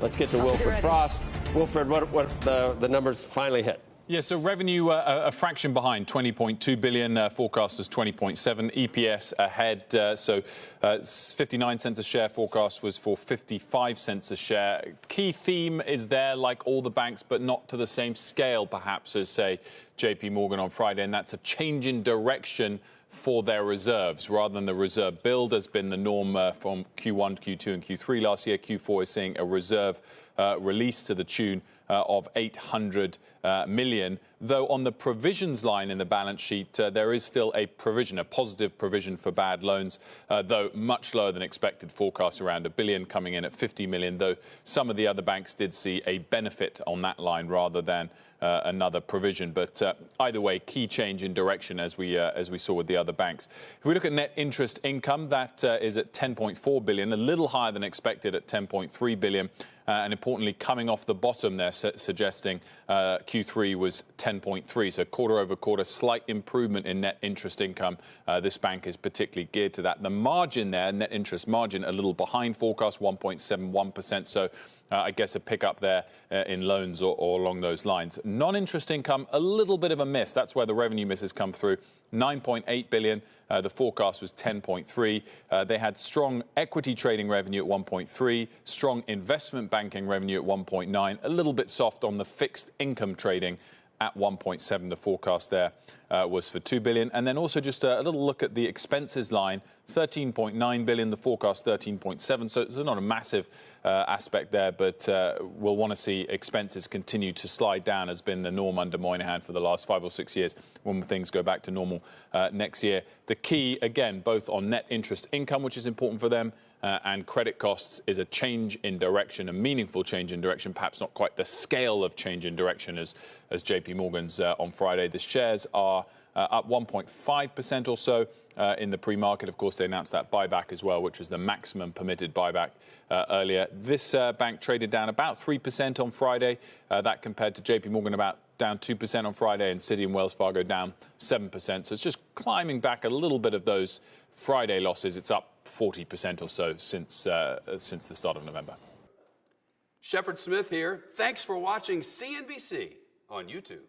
Let's get to Wilfred Frost. Wilfred, what the numbers finally hit? Yeah, so revenue a fraction behind, 20.2 billion, forecast was 20.7, EPS ahead, 59 cents a share, forecast was for 55 cents a share. Key theme is there, like all the banks, but not to the same scale, perhaps, as, say, JP Morgan on Friday, and that's a change in direction for their reserves. Rather than the reserve build has been the norm from Q1, Q2 and Q3 last year, Q4 is seeing a reserve release to the tune of 800 million, though on the provisions line in the balance sheet, there is still a provision, a positive provision for bad loans, though much lower than expected, forecast around $1 billion, coming in at 50 million, though some of the other banks did see a benefit on that line rather than another provision. But either way, key change in direction as we saw with the other banks. If we look at net interest income, that is at 10.4 billion, a little higher than expected at 10.3 billion. And importantly, coming off the bottom there, suggesting Q3 was 10.3. So quarter over quarter, slight improvement in net interest income. This bank is particularly geared to that. The margin there, net interest margin, a little behind forecast, 1.71%. So I guess a pickup there in loans or along those lines. Non-interest income, a little bit of a miss. That's where the revenue misses come through. 9.8 billion. The forecast was 10.3. They had strong equity trading revenue at 1.3, strong investment banking revenue at 1.9, a little bit soft on the fixed income trading at 1.7. The forecast there was for 2 billion. And then also just a little look at the expenses line, 13.9 billion, the forecast 13.7. So it's not a massive aspect there, but we'll want to see expenses continue to slide down, has been the norm under Moynihan for the last 5 or 6 years when things go back to normal next year. The key, again, both on net interest income, which is important for them, and credit costs, is a change in direction, a meaningful change in direction, perhaps not quite the scale of change in direction as JP Morgan's on Friday. The shares are up 1.5% or so in the pre-market. Of course, they announced that buyback as well, which was the maximum permitted buyback earlier. This bank traded down about 3% on Friday. That compared to JP Morgan about down 2% on Friday, and Citi and Wells Fargo down 7%. So it's just climbing back a little bit of those Friday losses. It's up 40% or so since the start of November. Shepard Smith here. Thanks for watching CNBC on YouTube.